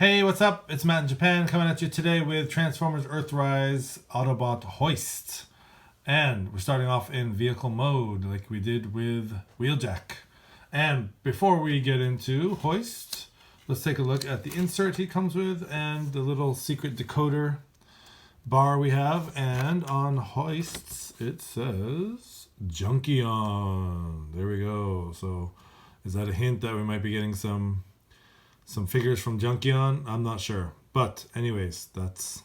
Hey, what's up? It's Matt in Japan coming at you today with Transformers Earthrise Autobot Hoist. And we're starting off in vehicle mode like we did with Wheeljack. And before we get into Hoist, let's take a look at the insert he comes with and the little secret decoder bar we have. And on Hoists, it says Junkion. There we go. So is that a hint that we might be getting some figures from Junkion? I'm not sure. But anyways, that's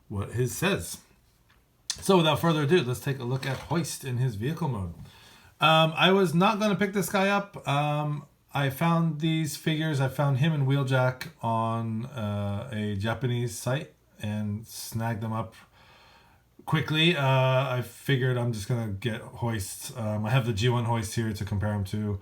what his says. So without further ado, let's take a look at Hoist in his vehicle mode. I was not going to pick this guy up. I found these figures. I found him and Wheeljack on a Japanese site and snagged them up quickly. I figured I'm just going to get Hoist. I have the G1 Hoist here to compare him to.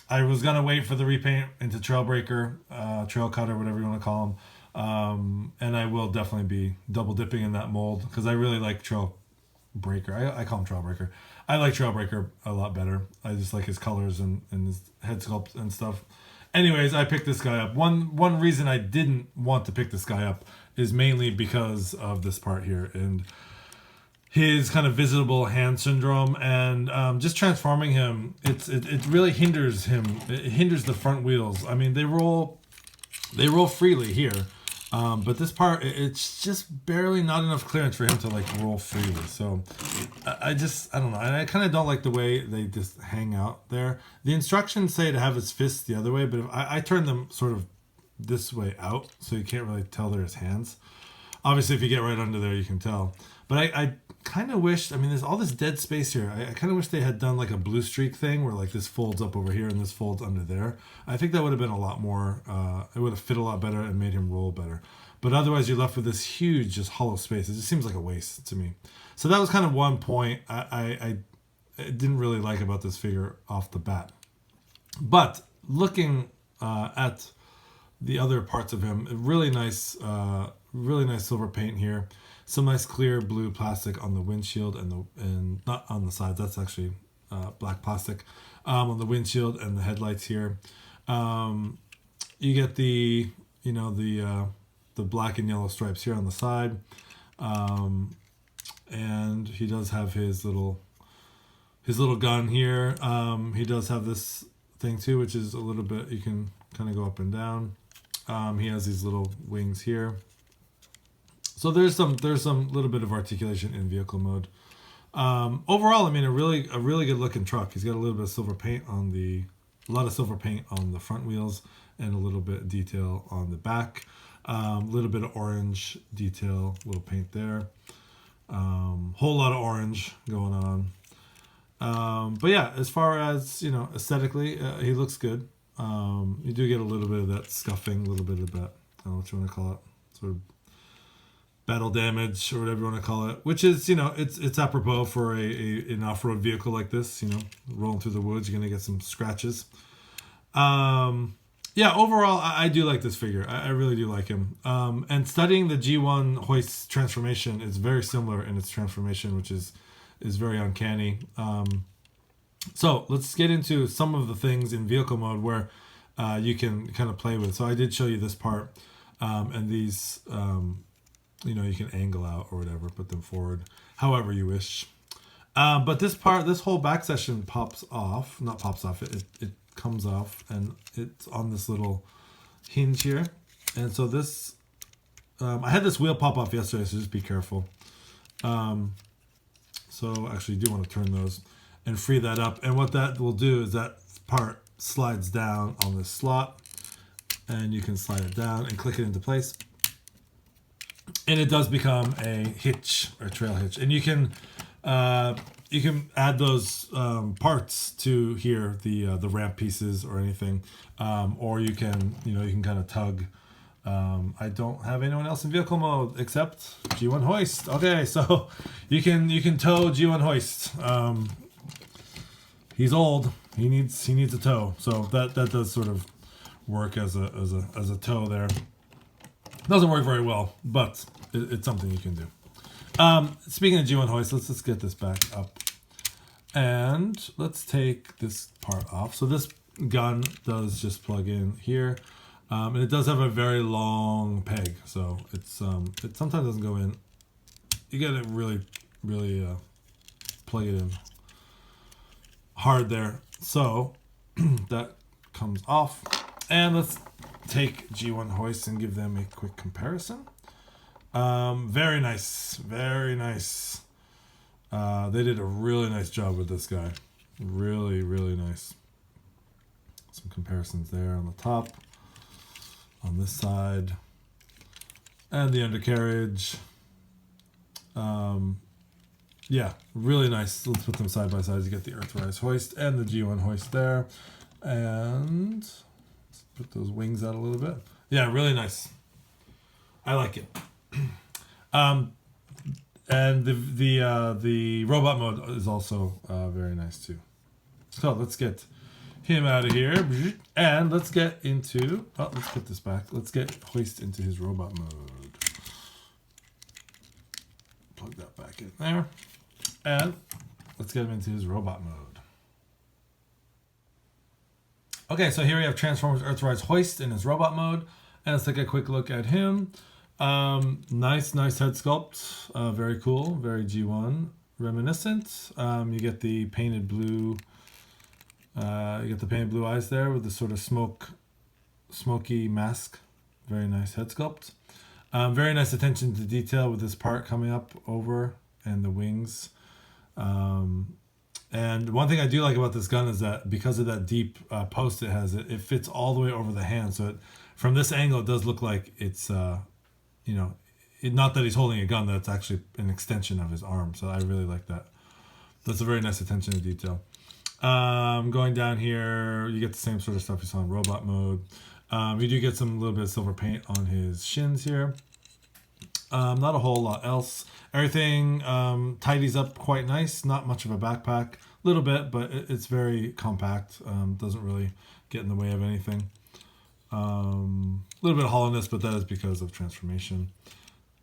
I was going to wait for the repaint into Trailbreaker, Trail Cutter, whatever you want to call him. And I will definitely be double dipping in that mold because I really like Trailbreaker. I call him Trailbreaker. I like Trailbreaker a lot better. I just like his colors and his head sculpt and stuff. Anyways, I picked this guy up. One reason I didn't want to pick this guy up is mainly because of this part here and his kind of visible hand syndrome, and just transforming him, it really hinders him. It hinders the front wheels. I mean, they roll freely here, but this part, it's just barely not enough clearance for him to like roll freely. So I don't know, and I kind of don't like the way they just hang out there. The instructions say to have his fists the other way, but if I turn them sort of this way out, so you can't really tell they're his hands. Obviously, if you get right under there, you can tell. But I kind of wished, I mean, there's all this dead space here. I kind of wish they had done like a blue streak thing where like this folds up over here and this folds under there. I think that would have been a lot more, it would have fit a lot better and made him roll better. But otherwise, you're left with this huge, just hollow space. It just seems like a waste to me. So that was kind of one point I didn't really like about this figure off the bat. But looking at the other parts of him, really nice silver paint here. Some nice clear blue plastic on the windshield and not on the sides. That's actually black plastic on the windshield and the headlights here. You get the black and yellow stripes here on the side, and he does have his little gun here. He does have this thing too, which is a little bit, you can kind of go up and down. He has these little wings here. So there's some little bit of articulation in vehicle mode. Overall, I mean, a really good looking truck. He's got a little bit of silver paint on a lot of silver paint on the front wheels and a little bit of detail on the back. A little bit of orange detail, little paint there. Whole lot of orange going on. But yeah, as far as, aesthetically, he looks good. You do get a little bit of that scuffing, a little bit of that, I don't know what you want to call it, sort of battle damage or whatever you want to call it, which is, it's apropos for an off-road vehicle like this, rolling through the woods, you're going to get some scratches. Yeah, overall, I do like this figure. I really do like him. And studying the G1 Hoist transformation is very similar in its transformation, which is very uncanny. So let's get into some of the things in vehicle mode where you can kind of play with. So I did show you this part, and these, you can angle out or whatever, put them forward, however you wish. But this whole back section it comes off, and it's on this little hinge here. And so this, I had this wheel pop off yesterday, so just be careful. So actually you do want to turn those and free that up. And what that will do is that part slides down on this slot, and you can slide it down and click it into place. And it does become a hitch or trail hitch. And you can add those parts to here, the ramp pieces or anything, or you can kind of tug. I don't have anyone else in vehicle mode except G1 Hoist. Okay, so you can tow G1 Hoist. He's old. He needs a tow. So that does sort of work as a tow there. Doesn't work very well, but it's something you can do. Speaking of G1 Hoist, let's get this back up. And let's take this part off. So this gun does just plug in here. And it does have a very long peg, so it's it sometimes doesn't go in. You got to really plug it in hard there. So that comes off, and let's take G1 Hoist and give them a quick comparison. Very nice, very nice. They did a really nice job with this guy. Really, really nice. Some comparisons there on the top, on this side, and the undercarriage. Yeah, really nice. Let's put them side by side. You get the Earthrise Hoist and the G1 Hoist there. And let's put those wings out a little bit. Yeah, really nice. I like it. And the robot mode is also very nice too. So let's get him out of here, and let's get into. Oh, let's put this back. Let's get Hoist into his robot mode. Plug that back in there, and let's get him into his robot mode. Okay, so here we have Transformers Earthrise Hoist in his robot mode, and let's take a quick look at him. Nice head sculpt. Very cool. Very G1 reminiscent. You get the painted blue. You get the painted blue eyes there with the sort of smoky mask. Very nice head sculpt. Very nice attention to detail with this part coming up over and the wings. And one thing I do like about this gun is that because of that deep post it has, it fits all the way over the hand. So from this angle, it does look like it's not that he's holding a gun, that's actually an extension of his arm. So I really like that. That's a very nice attention to detail. Going down here, you get the same sort of stuff you saw in robot mode. You do get some little bit of silver paint on his shins here. Not a whole lot else. Everything tidies up quite nice. Not much of a backpack. A little bit, but it's very compact. Doesn't really get in the way of anything. A little bit of hollowness, but that is because of transformation.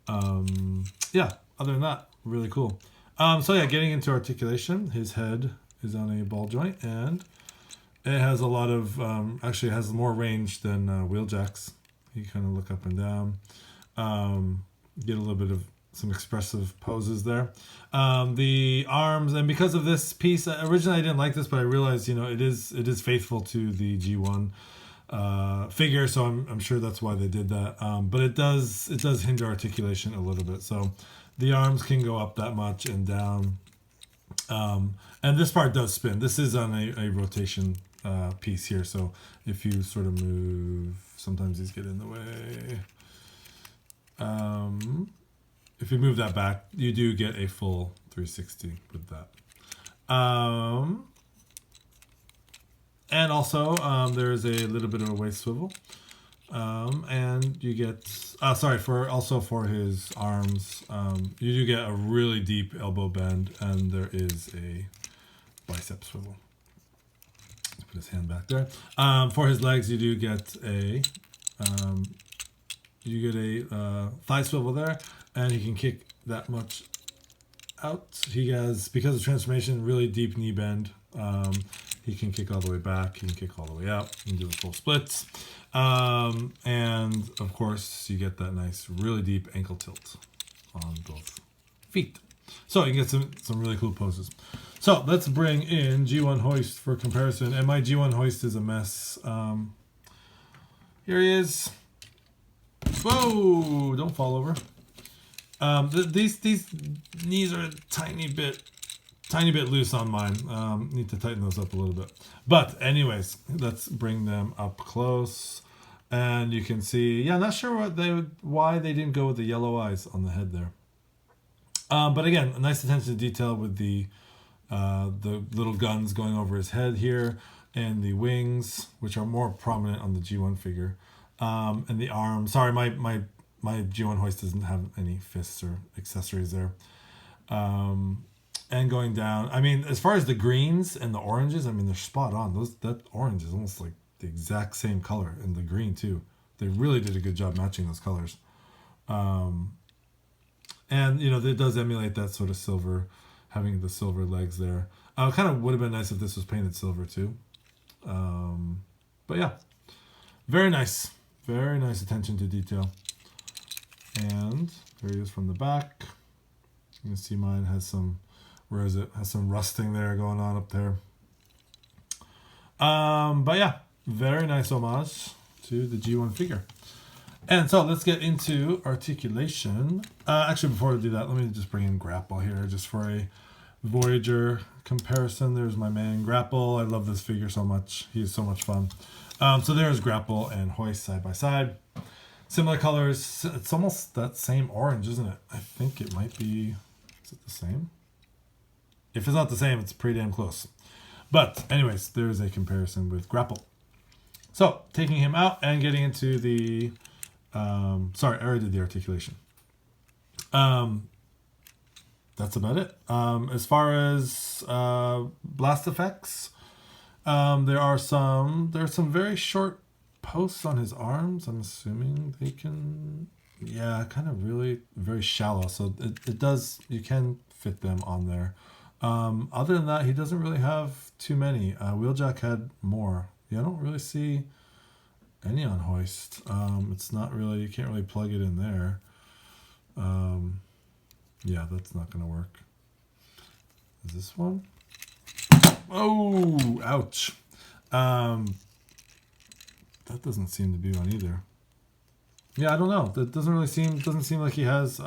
Yeah, other than that, really cool. So yeah, getting into articulation, his head is on a ball joint, and it has a lot of, actually has more range than Wheeljack's. You kind of look up and down, get a little bit of some expressive poses there. The arms, and because of this piece, originally I didn't like this, but I realized, it is faithful to the G1 figure, so I'm sure that's why they did that. But it does hinder articulation a little bit. So the arms can go up that much and down. And this part does spin. This is on a rotation piece here, so if you sort of move, sometimes these get in the way. If you move that back, you do get a full 360 with that. And also, there's a little bit of a waist swivel. And you get, for his arms, you do get a really deep elbow bend, and there is a bicep swivel. Let's put his hand back there. For his legs, you do get a thigh swivel there, and he can kick that much out. He has, because of transformation, really deep knee bend. He can kick all the way back, he can kick all the way out, he can do the full splits. And of course, you get that nice, really deep ankle tilt on both feet. So you can get some really cool poses. So let's bring in G1 Hoist for comparison. And my G1 Hoist is a mess. Here he is. Whoa! Don't fall over. These knees are a tiny bit loose on mine. Need to tighten those up a little bit. But anyways, let's bring them up close. And you can see, yeah, not sure why they didn't go with the yellow eyes on the head there. But again, a nice attention to detail with the little guns going over his head here, and the wings, which are more prominent on the G1 figure, and the arm. Sorry, my G1 Hoist doesn't have any fists or accessories there. And going down, I mean, as far as the greens and the oranges, I mean, they're spot on. That orange is almost like the exact same color, and the green too. They really did a good job matching those colors. And it does emulate that sort of silver, having the silver legs there. Kind of would have been nice if this was painted silver too. But yeah, very nice. Very nice attention to detail. And there he is from the back. You can see mine has some, where is it? Has some rusting there going on up there. But yeah, very nice homage to the G1 figure. And so let's get into articulation. Actually, before we do that, let me just bring in Grapple here just for a Voyager comparison. There's my man Grapple. I love this figure so much. He is so much fun. So there's Grapple and Hoist side by side. Similar colors. It's almost that same orange, isn't it? I think it might be. Is it the same? If it's not the same, it's pretty damn close. But anyways, there is a comparison with Grapple. So taking him out and getting into the... sorry, I already did the articulation. That's about it. As far as blast effects, there are some very short posts on his arms. I'm assuming they can, yeah, kind of really very shallow. So it does, you can fit them on there. Other than that, he doesn't really have too many. Wheeljack had more. Yeah, I don't really see any on Hoist. It's not really, you can't really plug it in there. Yeah, that's not going to work. Is this one? Oh, ouch. That doesn't seem to be one either. Yeah, I don't know. That doesn't seem like he has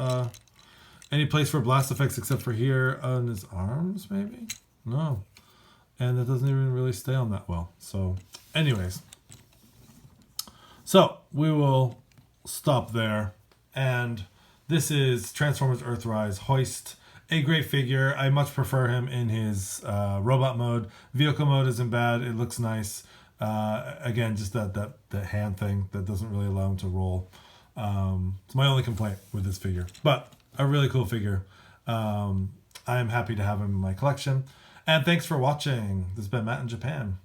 any place for blast effects except for here on his arms, maybe? No. And that doesn't even really stay on that well. So, anyways. So, we will stop there. And this is Transformers Earthrise Hoist. A great figure. I much prefer him in his robot mode. Vehicle mode isn't bad. It looks nice. Again, just that hand thing that doesn't really allow him to roll. It's my only complaint with this figure. But a really cool figure. I am happy to have him in my collection. And thanks for watching. This has been Matt in Japan.